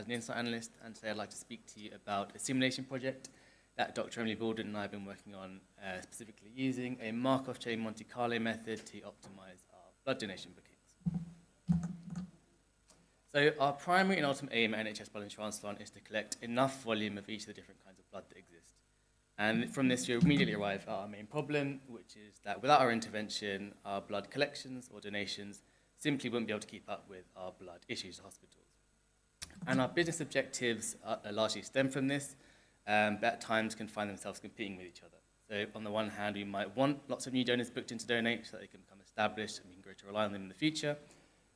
as an insight analyst, and today I'd like to speak to you about a simulation project that Dr. Emily Baldwin and I have been working on, specifically using a Markov chain Monte Carlo method to optimize our blood donation bookings. So our primary and ultimate aim at NHS Blood and Transplant is to collect enough volume of each of the different kinds of blood that exist. And from this, you immediately arrive at our main problem, which is that without our intervention, our blood collections or donations simply wouldn't be able to keep up with our blood issues to hospitals. And our business objectives largely stem from this, but at times can find themselves competing with each other. So on the one hand, we might want lots of new donors booked in to donate so that they can become established and we can grow to rely on them in the future.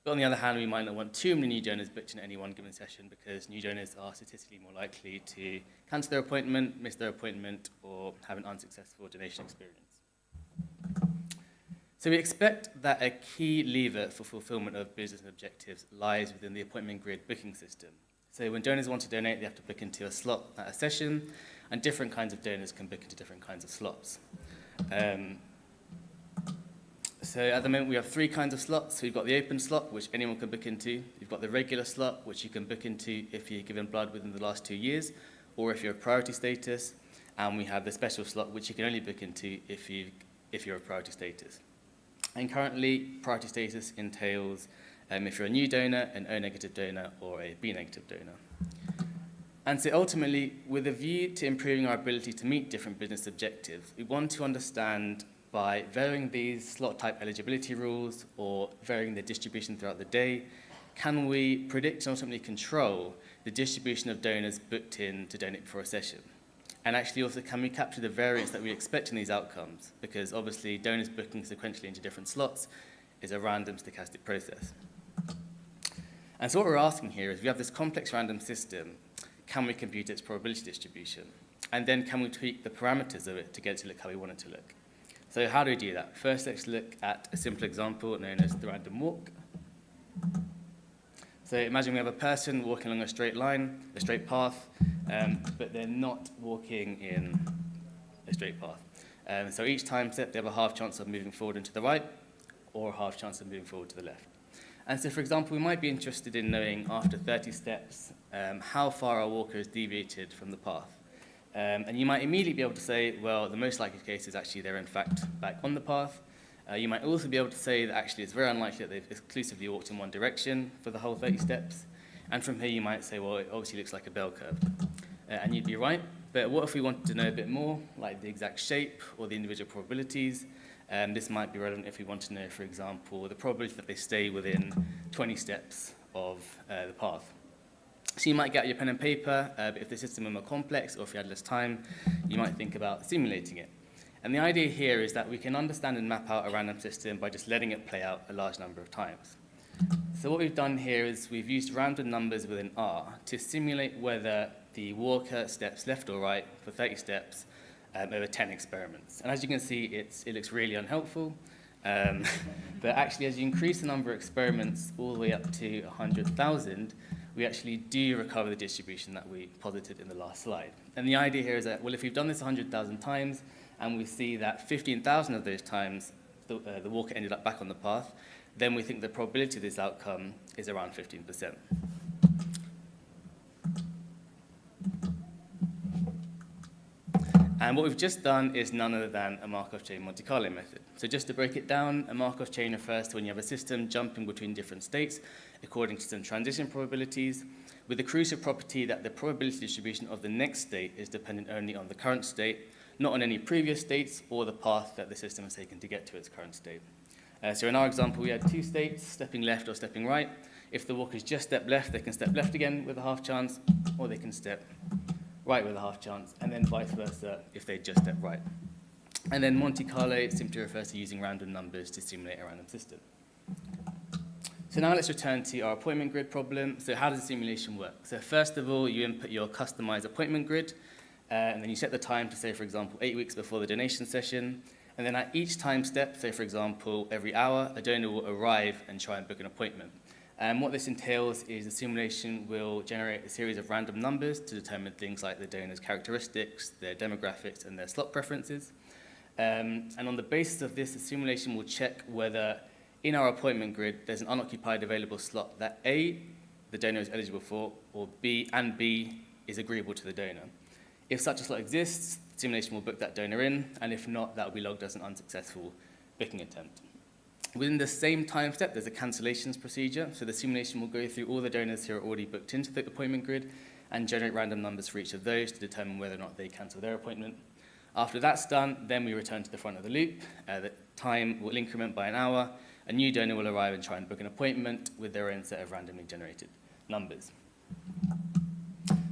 But on the other hand, we might not want too many new donors booked in any one given session because new donors are statistically more likely to cancel their appointment, miss their appointment, or have an unsuccessful donation experience. So we expect that a key lever for fulfillment of business objectives lies within the appointment grid booking system. So when donors want to donate, they have to book into a slot at a session, and different kinds of donors can book into different kinds of slots. So at the moment, we have three kinds of slots. So we've got the open slot, which anyone can book into. You've got the regular slot, which you can book into if you've given blood within the last 2 years, or if you're of priority status. And we have the special slot, which you can only book into if you're of priority status. And currently, priority status entails if you're a new donor, an O-negative donor, or a B-negative donor. And so ultimately, with a view to improving our ability to meet different business objectives, we want to understand by varying these slot type eligibility rules or varying the distribution throughout the day, can we predict and ultimately control the distribution of donors booked in to donate for a session? And actually also, can we capture the variance that we expect in these outcomes? Because obviously, donors booking sequentially into different slots is a random stochastic process. And so what we're asking here is, we have this complex random system, can we compute its probability distribution? And then can we tweak the parameters of it to get it to look how we want it to look? So how do we do that? First, let's look at a simple example known as the random walk. So imagine we have a person walking along a straight line, a straight path, but they're not walking in a straight path. So each time step, they have a half chance of moving forward and to the right, or a half chance of moving forward to the left. And so, for example, we might be interested in knowing after 30 steps how far our walker has deviated from the path. And you might immediately be able to say, well, the most likely case is actually they're in fact back on the path. You might also be able to say that actually it's very unlikely that they've exclusively walked in one direction for the whole 30 steps. And from here you might say, well, it obviously looks like a bell curve. And you'd be right. But what if we wanted to know a bit more, like the exact shape or the individual probabilities? This might be relevant if we want to know, for example, the probability that they stay within 20 steps of the path. So you might get your pen and paper, but if the system were more complex or if you had less time, you might think about simulating it. And the idea here is that we can understand and map out a random system by just letting it play out a large number of times. So what we've done here is we've used random numbers within R to simulate whether the walker steps left or right for 30 steps over 10 experiments. And as you can see, it looks really unhelpful. But actually, as you increase the number of experiments all the way up to 100,000, we actually do recover the distribution that we posited in the last slide. And the idea here is that, well, if we've done this 100,000 times, and we see that 15,000 of those times the walker ended up back on the path, then we think the probability of this outcome is around 15%. And what we've just done is none other than a Markov chain Monte Carlo method. So just to break it down, a Markov chain refers to when you have a system jumping between different states according to some transition probabilities, with the crucial property that the probability distribution of the next state is dependent only on the current state, not on any previous states or the path that the system has taken to get to its current state. So in our example, we had two states, stepping left or stepping right. If the walkers just step left, they can step left again with a half chance, or they can step right with a half chance, and then vice versa if they just step right. And then Monte Carlo simply refers to using random numbers to simulate a random system. So now let's return to our appointment grid problem. So how does the simulation work? So first of all, you input your customized appointment grid, and then you set the time to say, for example, 8 weeks before the donation session. And then at each time step, say, for example, every hour, a donor will arrive and try and book an appointment. And what this entails is the simulation will generate a series of random numbers to determine things like the donor's characteristics, their demographics, and their slot preferences. And on the basis of this, the simulation will check whether in our appointment grid there's an unoccupied available slot that A, the donor is eligible for, or B is agreeable to the donor. If such a slot exists, the simulation will book that donor in, and if not, that will be logged as an unsuccessful booking attempt. Within the same time step, there's a cancellations procedure, so the simulation will go through all the donors who are already booked into the appointment grid and generate random numbers for each of those to determine whether or not they cancel their appointment. After that's done, then we return to the front of the loop. The time will increment by an hour. A new donor will arrive and try and book an appointment with their own set of randomly generated numbers.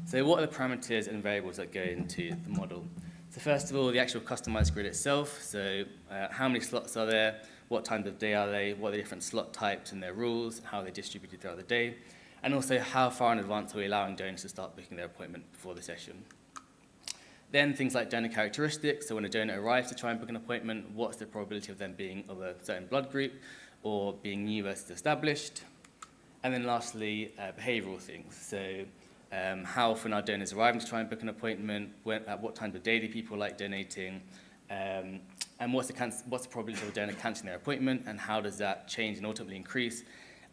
So what are the parameters and variables that go into the model? So first of all, the actual customized grid itself. So how many slots are there? What times of day are they? What are the different slot types and their rules? How are they distributed throughout the day? And also, how far in advance are we allowing donors to start booking their appointment before the session? Then things like donor characteristics. So when a donor arrives to try and book an appointment, what's the probability of them being of a certain blood group or being new versus established? And then lastly, behavioral things. So how often are donors arriving to try and book an appointment? At what times of day do people like donating? And what's the probability of a donor cancelling their appointment, and how does that change and ultimately increase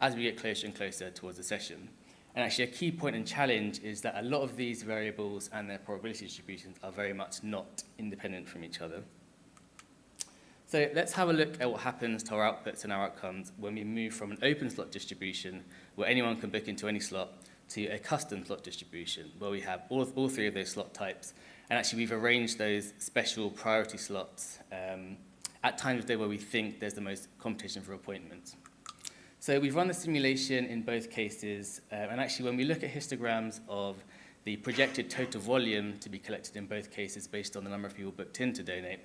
as we get closer and closer towards the session? And actually a key point and challenge is that a lot of these variables and their probability distributions are very much not independent from each other. So let's have a look at what happens to our outputs and our outcomes when we move from an open slot distribution, where anyone can book into any slot, to a custom slot distribution, where we have all three of those slot types. And actually, we've arranged those special priority slots at times of day where we think there's the most competition for appointments. So we've run the simulation in both cases, and actually when we look at histograms of the projected total volume to be collected in both cases based on the number of people booked in to donate,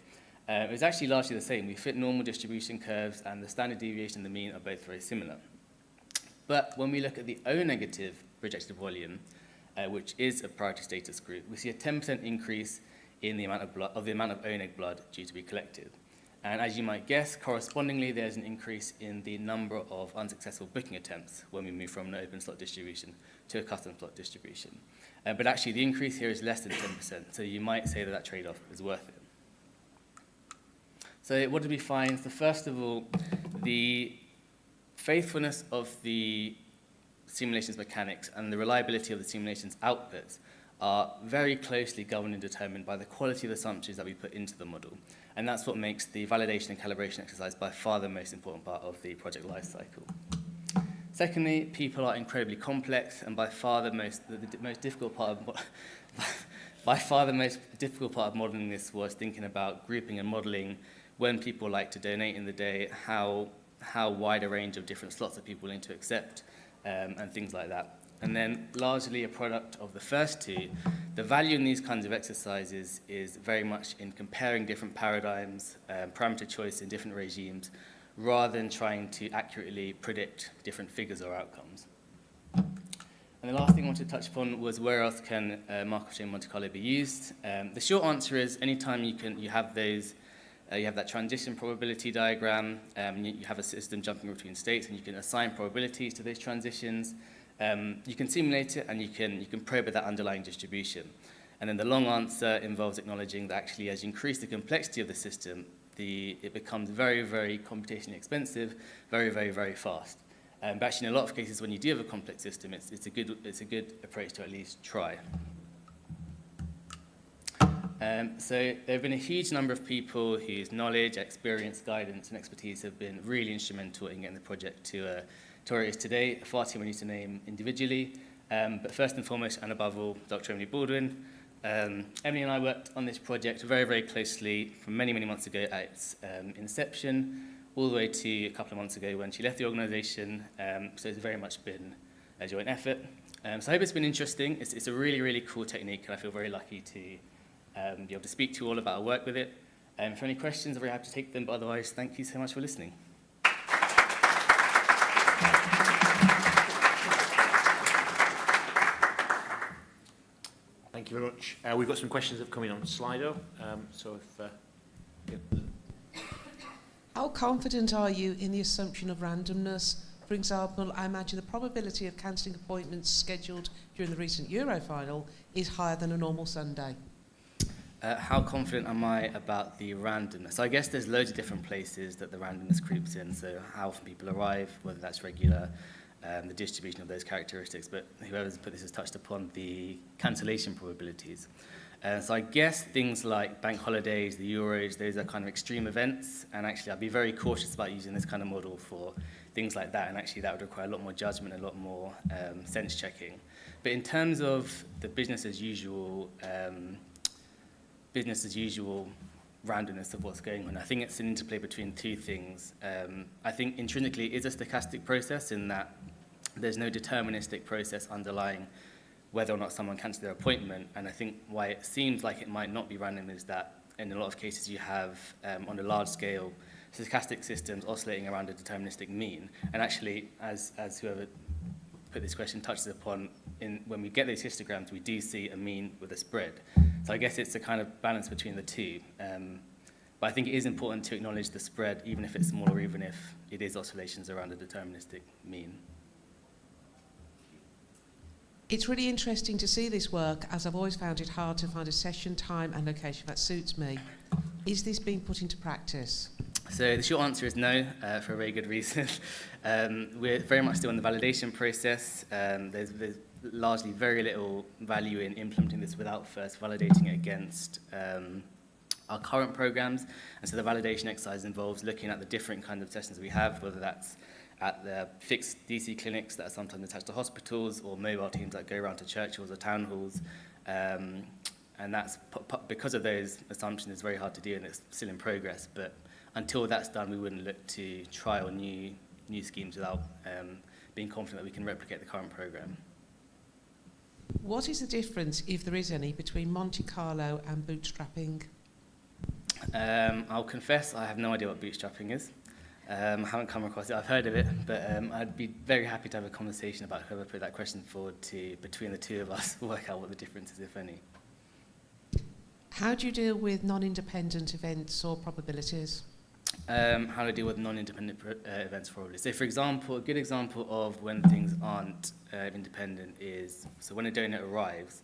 it was actually largely the same. We fit normal distribution curves, and the standard deviation and the mean are both very similar. But when we look at the O-negative projected volume, which is a priority status group, we see a 10% increase in the amount of O-neg blood due to be collected. And as you might guess, correspondingly, there's an increase in the number of unsuccessful booking attempts when we move from an open slot distribution to a custom slot distribution. But actually, the increase here is less than 10%, so you might say that that trade-off is worth it. So what did we find? So first of all, the faithfulness of the simulation's mechanics and the reliability of the simulation's outputs are very closely governed and determined by the quality of the assumptions that we put into the model. And that's what makes the validation and calibration exercise by far the most important part of the project lifecycle. Secondly, people are incredibly complex, and by far the most difficult part of modeling this was thinking about grouping and modeling when people like to donate in the day, how wide a range of different slots are people willing to accept, and things like that. And then largely a product of the first two, the value in these kinds of exercises is very much in comparing different paradigms, parameter choice in different regimes, rather than trying to accurately predict different figures or outcomes. And the last thing I wanted to touch upon was where else can Markov chain Monte Carlo be used? The short answer is anytime you have that transition probability diagram, you have a system jumping between states, and you can assign probabilities to those transitions. You can simulate it, and you can probe at that underlying distribution. And then the long answer involves acknowledging that actually as you increase the complexity of the system, it becomes very, very computationally expensive, very, very, very fast. But actually in a lot of cases when you do have a complex system, it's a good approach to at least try. So there have been a huge number of people whose knowledge, experience, guidance, and expertise have been really instrumental in getting the project to where it is today. Far too many to name individually, but first and foremost, and above all, Dr. Emily Baldwin. Emily and I worked on this project very, very closely from many, many months ago at its inception, all the way to a couple of months ago when she left the organisation. So it's very much been a joint effort. So I hope it's been interesting. It's a really, really cool technique, and I feel very lucky to be able to speak to you all about our work with it. If any questions, I'm very happy to take them, but otherwise, thank you so much for listening. Thank you very much. We've got some questions that have come in on Slido. How confident are you in the assumption of randomness? For example, I imagine the probability of cancelling appointments scheduled during the recent Euro final is higher than a normal Sunday. How confident am I about the randomness? So I guess there's loads of different places that the randomness creeps in. So how often people arrive, whether that's regular, the distribution of those characteristics, but whoever's put this has touched upon the cancellation probabilities. So I guess things like bank holidays, the Euros, those are kind of extreme events, and actually I'd be very cautious about using this kind of model for things like that, and actually that would require a lot more judgment, a lot more sense checking. But in terms of the business as usual randomness of what's going on, I think it's an interplay between two things. I think intrinsically it is a stochastic process in that there's no deterministic process underlying whether or not someone cancels their appointment, and I think why it seems like it might not be random is that in a lot of cases you have, on a large scale, stochastic systems oscillating around a deterministic mean, and actually, as whoever put this question touches upon, when we get those histograms, we do see a mean with a spread. So I guess it's a kind of balance between the two. But I think it is important to acknowledge the spread, even if it's small or even if it is oscillations around a deterministic mean. It's really interesting to see this work, as I've always found it hard to find a session, time and location that suits me. Is this being put into practice? So the short answer is no, for a very good reason. We're very much still in the validation process. There's largely very little value in implementing this without first validating it against our current programs. And so the validation exercise involves looking at the different kinds of sessions we have, whether that's at the fixed DC clinics that are sometimes attached to hospitals, or mobile teams that go around to church halls or town halls. And that's because of those assumptions, it's very hard to do, and it's still in progress. But until that's done, we wouldn't look to trial new schemes without being confident that we can replicate the current program. What is the difference, if there is any, between Monte Carlo and bootstrapping? I'll confess I have no idea what bootstrapping is. I haven't come across it. I've heard of it, but I'd be very happy to have a conversation about whoever put that question forward to, between the two of us, work out what the difference is, if any. How do you deal with non-independent events or probabilities? How to deal with non-independent events probabilities. So, for example, a good example of when things aren't independent is, so when a donor arrives,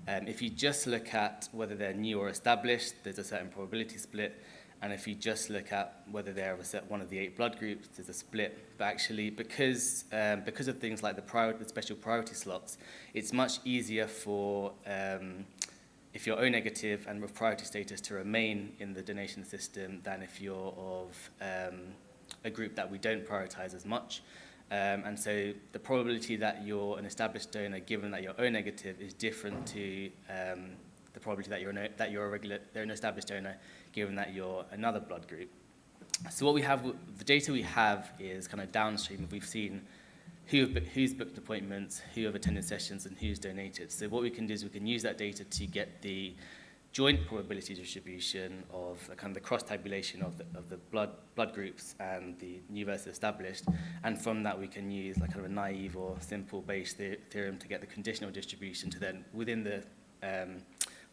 if you just look at whether they're new or established, there's a certain probability split. And if you just look at whether they're of one of the 8 blood groups, there's a split. But actually, because of things like the special priority slots, it's much easier for, if you're O negative and with priority status, to remain in the donation system than if you're of a group that we don't prioritize as much. And so the probability that you're an established donor, given that you're O negative, is different to the probability that you're an established donor, given that you're another blood group. So what we have, the data we have is kind of downstream. We've seen who's booked appointments, who have attended sessions, and who's donated. So what we can do is we can use that data to get the joint probability distribution of kind of the cross-tabulation of the blood groups and the new versus established. And from that we can use like kind of a naive or simple Bayes theorem to get the conditional distribution to then, within the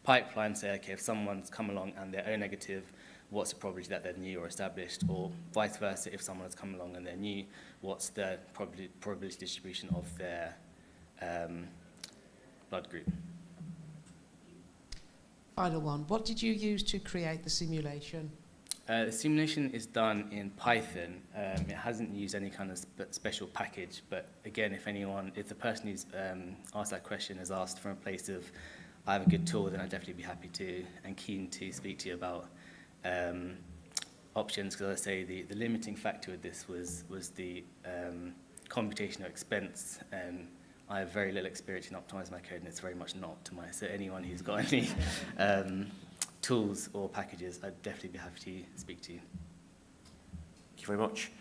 pipeline, say, okay, if someone's come along and they're O negative, what's the probability that they're new or established? Or vice versa, if someone has come along and they're new, what's the probability distribution of their blood group? Final one. What did you use to create the simulation? The simulation is done in Python. It hasn't used any kind of special package, but again, if the person who's asked that question is asked from a place of, I have a good tool, then I'd definitely be happy to and keen to speak to you about options, because as I say, the limiting factor with this was the computational expense. I have very little experience in optimising my code, and it's very much not optimised. So anyone who's got any tools or packages, I'd definitely be happy to speak to you. Thank you very much.